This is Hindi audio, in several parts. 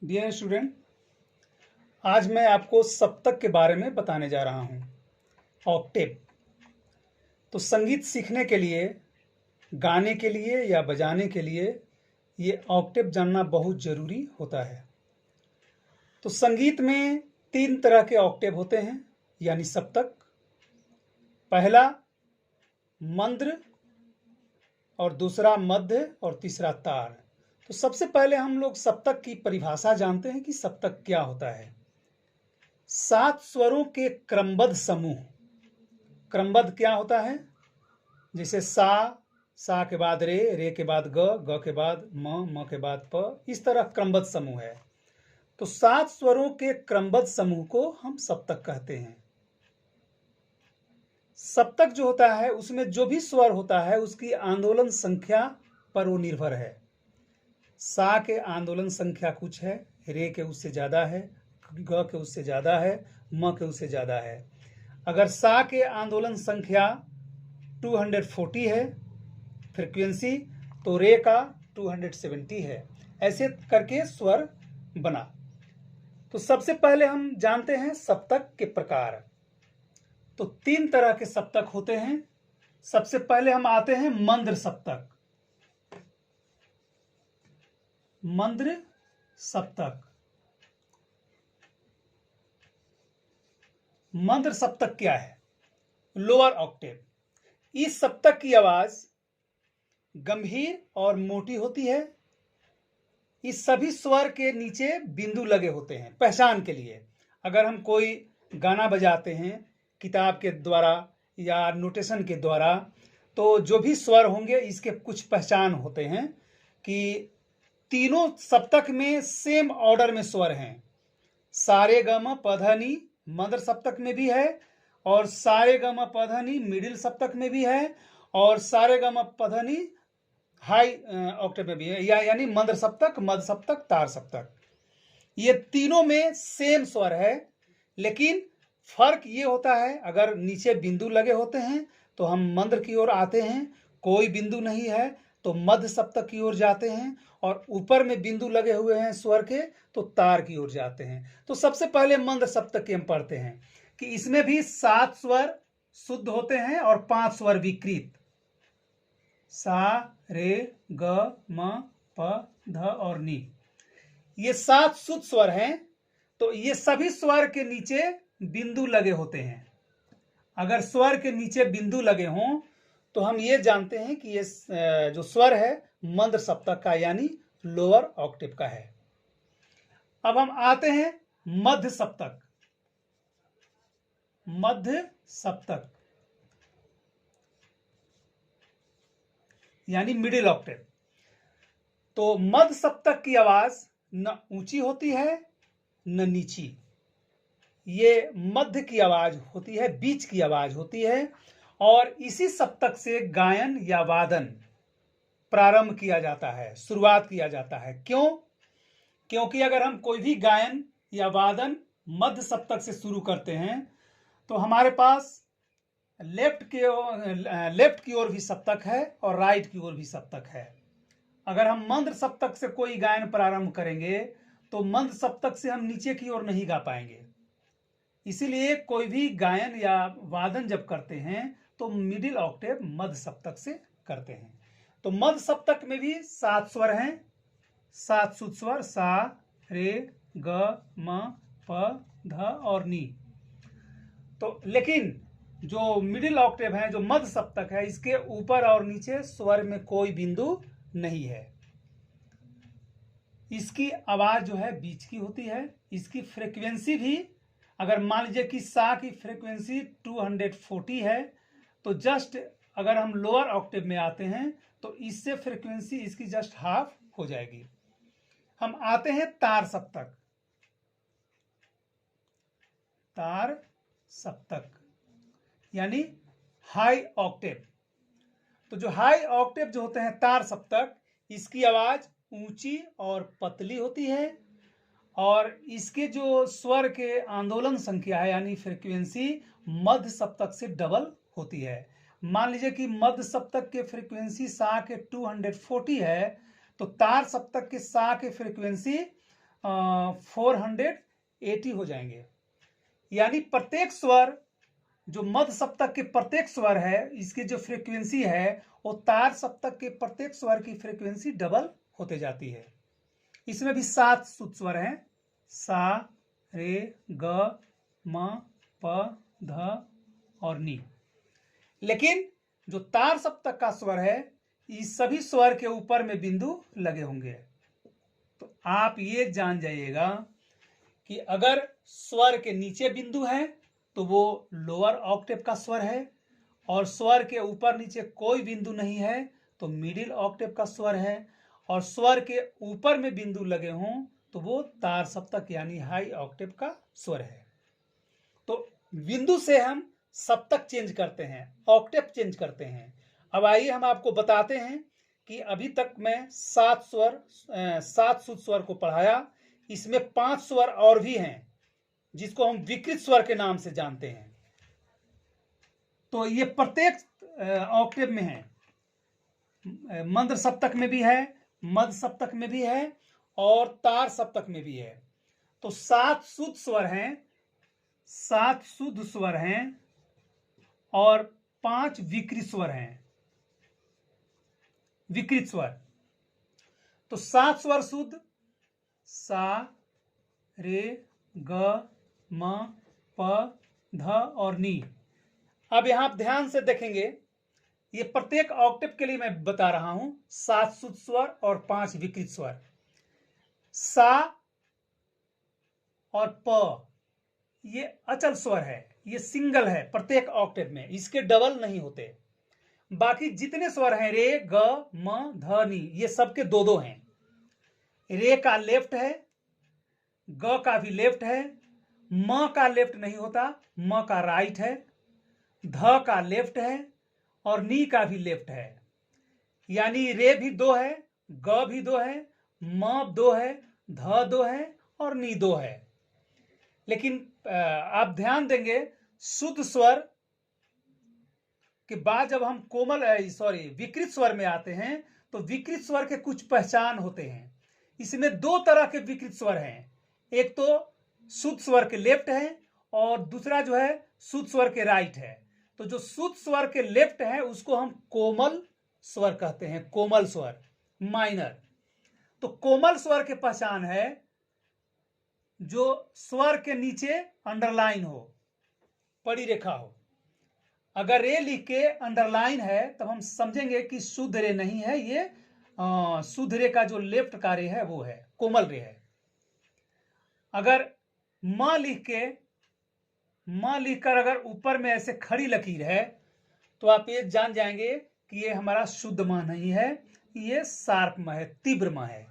डियर स्टूडेंट, आज मैं आपको सप्तक के बारे में बताने जा रहा हूँ। ऑक्टेव। तो संगीत सीखने के लिए, गाने के लिए या बजाने के लिए ये ऑक्टेव जानना बहुत ज़रूरी होता है। तो संगीत में 3 तरह के ऑक्टेव होते हैं, यानी सप्तक। पहला मंद्र, और दूसरा मध्य, और तीसरा तार। तो सबसे पहले हम लोग सप्तक की परिभाषा जानते हैं कि सप्तक क्या होता है। 7 स्वरों के क्रमबद्ध समूह। क्रमबद्ध क्या होता है? जैसे सा के बाद रे, रे के बाद ग के बाद म के बाद प, इस तरह क्रमबद्ध समूह है। तो 7 स्वरों के क्रमबद्ध समूह को हम सप्तक कहते हैं। सप्तक जो होता है उसमें जो भी स्वर होता है उसकी आंदोलन संख्या पर वो निर्भर है। सा के आंदोलन संख्या कुछ है, रे के उससे ज्यादा है, ग के उससे ज्यादा है, म के उससे ज्यादा है। अगर सा के आंदोलन संख्या 240 है फ्रीक्वेंसी, तो रे का 270 है। ऐसे करके स्वर बना। तो सबसे पहले हम जानते हैं सप्तक के प्रकार। तो 3 तरह के सप्तक होते हैं। सबसे पहले हम आते हैं मंद्र सप्तक। मंद्र सप्तक। मंद्र सप्तक क्या है? Lower Octave. इस सप्तक की आवाज गंभीर और मोटी होती है। इस सभी स्वर के नीचे बिंदु लगे होते हैं पहचान के लिए। अगर हम कोई गाना बजाते हैं किताब के द्वारा या नोटेशन के द्वारा, तो जो भी स्वर होंगे इसके कुछ पहचान होते हैं कि तीनों सप्तक में सेम ऑर्डर में स्वर हैं। सारे गम पधनी मंद्र सप्तक में भी है, और सारे गम पधनी मिडिल सप्तक में भी है, और सारे गम पधनी हाई ऑक्टेव में भी है, यानी मंद्र सप्तक, मध्य सप्तक, तार सप्तक। ये तीनों में सेम स्वर है, लेकिन फर्क ये होता है अगर नीचे बिंदु लगे होते हैं तो हम मंद्र की ओर आते हैं, कोई बिंदु नहीं है तो मध्य सप्तक की ओर जाते हैं, और ऊपर में बिंदु लगे हुए हैं स्वर के तो तार की ओर जाते हैं। तो सबसे पहले मंद्र सप्तक के हम पढ़ते हैं कि इसमें भी 7 स्वर शुद्ध होते हैं और 5 स्वर विकृत। सा, रे, ग, म, प, ध और नी, ये 7 शुद्ध स्वर हैं। तो ये सभी स्वर के नीचे बिंदु लगे होते हैं। अगर स्वर के नीचे बिंदु लगे हों तो हम ये जानते हैं कि ये जो स्वर है मंद्र सप्तक का, यानी लोअर ऑक्टेव का है। अब हम आते हैं मध्य सप्तक। मध्य सप्तक यानी मिडिल ऑक्टेव। तो मध्य सप्तक की आवाज न ऊंची होती है न नीची। ये मध्य की आवाज होती है, बीच की आवाज होती है, और इसी सप्तक से गायन या वादन प्रारंभ किया जाता है, शुरुआत किया जाता है। क्यों? क्योंकि अगर हम कोई भी गायन या वादन मध्य सप्तक से शुरू करते हैं तो हमारे पास लेफ्ट की ओर भी सप्तक है और राइट की ओर भी सप्तक है। अगर हम मंद्र सप्तक से कोई गायन प्रारंभ करेंगे तो मंद्र सप्तक से हम नीचे की ओर नहीं गा पाएंगे। इसीलिए कोई भी गायन या वादन जब करते हैं तो मिडिल ऑक्टेव मध्य सप्तक से करते हैं। तो मध्य सप्तक में भी 7 स्वर हैं, 7 शुद्ध स्वर, सा, रे, ग, म, प, ध और नी। तो लेकिन जो मिडिल ऑक्टेव है, जो मध्य सप्तक है, इसके ऊपर और नीचे स्वर में कोई बिंदु नहीं है। इसकी आवाज जो है बीच की होती है। इसकी फ्रीक्वेंसी भी, अगर मान लीजिए कि सा की फ्रीक्वेंसी 240 है, तो जस्ट अगर हम लोअर ऑक्टेव में आते हैं तो इससे फ्रीक्वेंसी इसकी जस्ट हाफ हो जाएगी। हम आते हैं तार सप्तक। तार सप्तक यानी हाई ऑक्टेव। तो जो हाई ऑक्टेव जो होते हैं तार सप्तक, इसकी आवाज ऊंची और पतली होती है, और इसके जो स्वर के आंदोलन संख्या है यानी फ्रीक्वेंसी मध्य सप्तक से डबल होती है। मान लीजिए कि मध्य सप्तक के फ्रीक्वेंसी सा के 240 है, तो तार सप्तक के सा के फ्रीक्वेंसी 480 हो जाएंगे। यानी प्रत्येक स्वर, जो मध्य सप्तक के प्रत्येक स्वर है, इसकी जो फ्रीक्वेंसी है वो तार सप्तक के प्रत्येक स्वर की फ्रीक्वेंसी डबल होते जाती है। इसमें भी 7 शुद्ध स्वर हैं, सा, रे, ग, म, प, ध और नी। लेकिन जो तार सप्तक का स्वर है, इस सभी स्वर के ऊपर में बिंदु लगे होंगे। तो आप ये जान जाइएगा कि अगर स्वर के नीचे बिंदु है तो वो लोअर ऑक्टेव का स्वर है, और स्वर के ऊपर नीचे कोई बिंदु नहीं है तो मिडिल ऑक्टेव का स्वर है, और स्वर के ऊपर में बिंदु लगे हों तो वो तार सप्तक यानी हाई ऑक्टेव का स्वर है। तो बिंदु से हम सप्तक चेंज करते हैं, ऑक्टेव चेंज करते हैं। अब आइए हम आपको बताते हैं कि अभी तक मैं 7 शुद्ध स्वर को पढ़ाया। इसमें 5 स्वर और भी हैं जिसको हम विकृत स्वर के नाम से जानते हैं। तो ये प्रत्येक ऑक्टेव में है, मंद्र सप्तक में भी है, मध्य सप्तक में भी है और तार सप्तक में भी है। तो 7 शुद्ध स्वर हैं, 7 शुद्ध स्वर हैं और 5 विकृत स्वर हैं, विकृत स्वर। तो 7 स्वर शुद्ध, सा, रे, ग, म, प, ध और नी। अब यहां आप ध्यान से देखेंगे, ये प्रत्येक ऑक्टेव के लिए मैं बता रहा हूं, 7 शुद्ध स्वर और 5 विकृत स्वर। सा और प ये अचल स्वर है, ये सिंगल है प्रत्येक ऑक्टेव में, इसके डबल नहीं होते। बाकी जितने स्वर हैं, रे, ग, म, ध, नी, ये सबके 2-2 हैं। रे का लेफ्ट है, ग का भी लेफ्ट है, म का लेफ्ट नहीं होता, म का राइट है, ध का लेफ्ट है और नी का भी लेफ्ट है। यानी रे भी 2 है, ग भी 2 है, म 2 है, ध 2 है और नी 2 है। लेकिन आप ध्यान देंगे, शुद्ध स्वर के बाद जब हम विकृत स्वर में आते हैं तो विकृत स्वर के कुछ पहचान होते हैं। इसमें 2 तरह के विकृत स्वर हैं, एक तो शुद्ध स्वर के लेफ्ट है और दूसरा जो है शुद्ध स्वर के राइट है। तो जो शुद्ध स्वर के लेफ्ट है उसको हम कोमल स्वर कहते हैं, कोमल स्वर, माइनर। तो कोमल स्वर के पहचान है जो स्वर के नीचे अंडरलाइन हो, पड़ी रेखा हो। अगर रे लिख के अंडरलाइन है तब हम समझेंगे कि शुद्ध रे नहीं है, ये शुद्ध रे का जो लेफ्ट का रे है वो है, कोमल रे है। अगर म लिखकर अगर ऊपर में ऐसे खड़ी लकीर है तो आप ये जान जाएंगे कि ये हमारा शुद्ध म नहीं है, ये शार्प म है, तीव्र म है।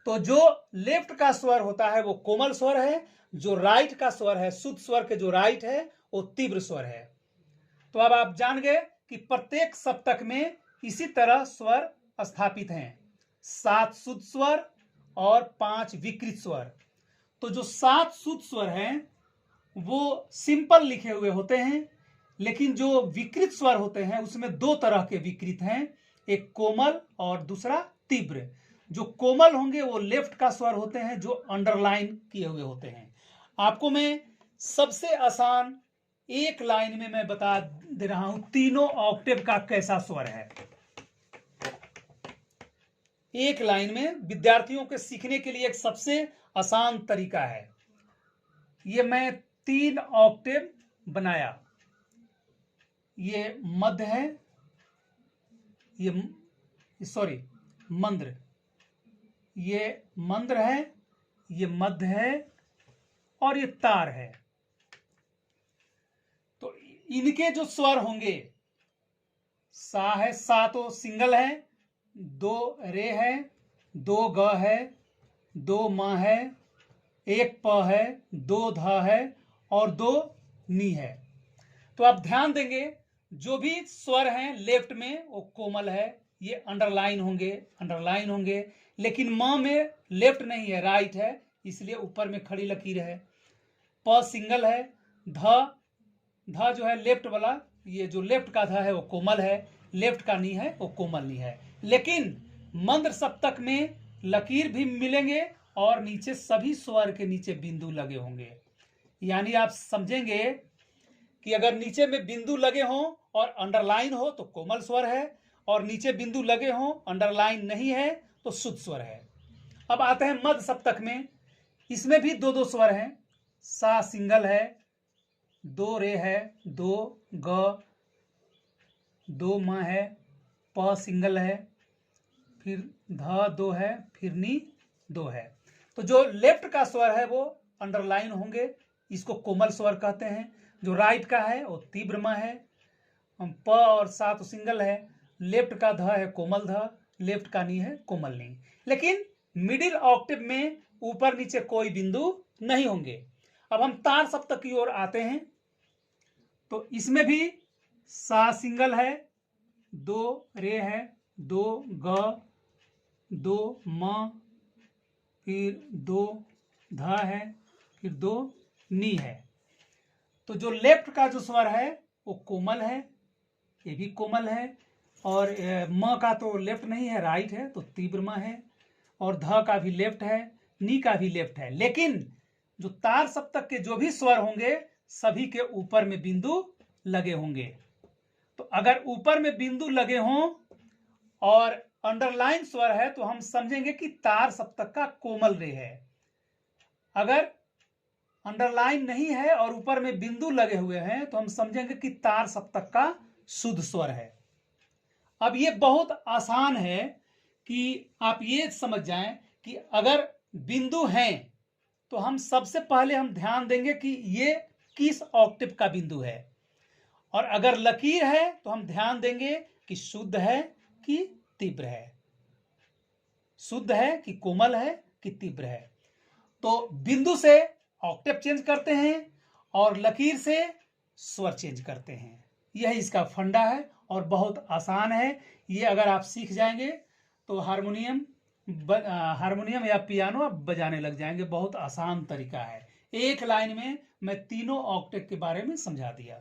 तो जो लेफ्ट का स्वर होता है वो कोमल स्वर है, जो राइट का स्वर है, शुद्ध स्वर के जो राइट है वो तीव्र स्वर है। तो अब आप जान गए कि प्रत्येक सप्तक में इसी तरह स्वर स्थापित हैं, 7 शुद्ध स्वर और 5 विकृत स्वर। तो जो 7 शुद्ध स्वर हैं वो सिंपल लिखे हुए होते हैं, लेकिन जो विकृत स्वर होते हैं उसमें 2 तरह के विकृत हैं, एक कोमल और दूसरा तीव्र। जो कोमल होंगे वो लेफ्ट का स्वर होते हैं, जो अंडरलाइन किए हुए होते हैं। आपको मैं सबसे आसान एक लाइन में मैं बता दे रहा हूं तीनों ऑक्टेव का कैसा स्वर है। एक लाइन में विद्यार्थियों के सीखने के लिए एक सबसे आसान तरीका है। ये मैं 3 ऑक्टेव बनाया, ये मध्य है, ये मंद्र, ये मंद्र है, ये मध्य है और ये तार है। तो इनके जो स्वर होंगे, सा है, सा तो सिंगल है, 2 रे है, 2 ग है, 2 म है, 1 प है, 2 ध है और 2 नी है। तो आप ध्यान देंगे जो भी स्वर हैं लेफ्ट में वो कोमल है, ये अंडरलाइन होंगे, लेकिन म में लेफ्ट नहीं है, राइट है, इसलिए ऊपर में खड़ी लकीर है। प सिंगल है, ध जो है लेफ्ट वाला, ये जो लेफ्ट का ध है वो कोमल है, लेफ्ट का नी है वो कोमल नी है। लेकिन मंद्र सप्तक में लकीर भी मिलेंगे और नीचे सभी स्वर के नीचे बिंदु लगे होंगे। यानी आप समझेंगे कि अगर नीचे में बिंदु लगे हों और अंडरलाइन हो तो कोमल स्वर है, और नीचे बिंदु लगे हों अंडरलाइन नहीं है तो शुद्ध स्वर है। अब आते हैं मध्य सप्तक में। इसमें भी दो दो स्वर हैं। सा सिंगल है, दो रे है, दो ग, दो म है, प सिंगल है, फिर ध दो है, फिर नी दो है। तो जो लेफ्ट का स्वर है वो अंडरलाइन होंगे, इसको कोमल स्वर कहते हैं। जो राइट का है वो तीव्र म है। प और सा तो सिंगल है, लेफ्ट का ध है कोमल ध, लेफ्ट का नी है कोमल नी। लेकिन मिडिल ऑक्टेव में ऊपर नीचे कोई बिंदु नहीं होंगे। अब हम तार सप्तक की ओर आते हैं। तो इसमें भी सा सिंगल है, दो रे है, दो ग, दो म, फिर दो ध है, फिर दो नी है। तो जो लेफ्ट का जो स्वर है वो कोमल है, ये भी कोमल है। और म का तो लेफ्ट नहीं है, राइट है, तो तीव्र म है। और ध का भी लेफ्ट है, नी का भी लेफ्ट है। लेकिन जो तार सप्तक के जो भी स्वर होंगे सभी के ऊपर में बिंदु लगे होंगे। तो अगर ऊपर में बिंदु लगे हों और अंडरलाइन स्वर है तो हम समझेंगे कि तार सप्तक का कोमल रे है। अगर अंडरलाइन नहीं है और ऊपर में बिंदु लगे हुए हैं तो हम समझेंगे कि तार सप्तक का शुद्ध स्वर है। अब ये बहुत आसान है कि आप ये समझ जाएं कि अगर बिंदु हैं तो हम सबसे पहले हम ध्यान देंगे कि ये किस ऑक्टेव का बिंदु है, और अगर लकीर है तो हम ध्यान देंगे कि शुद्ध है कि तीव्र है, शुद्ध है कि कोमल है कि तीव्र है। तो बिंदु से ऑक्टेव चेंज करते हैं और लकीर से स्वर चेंज करते हैं। यह इसका फंडा है और बहुत आसान है। ये अगर आप सीख जाएंगे तो हारमोनियम या पियानो आप बजाने लग जाएंगे। बहुत आसान तरीका है। एक लाइन में मैं तीनों ऑक्टेव के बारे में समझा दिया।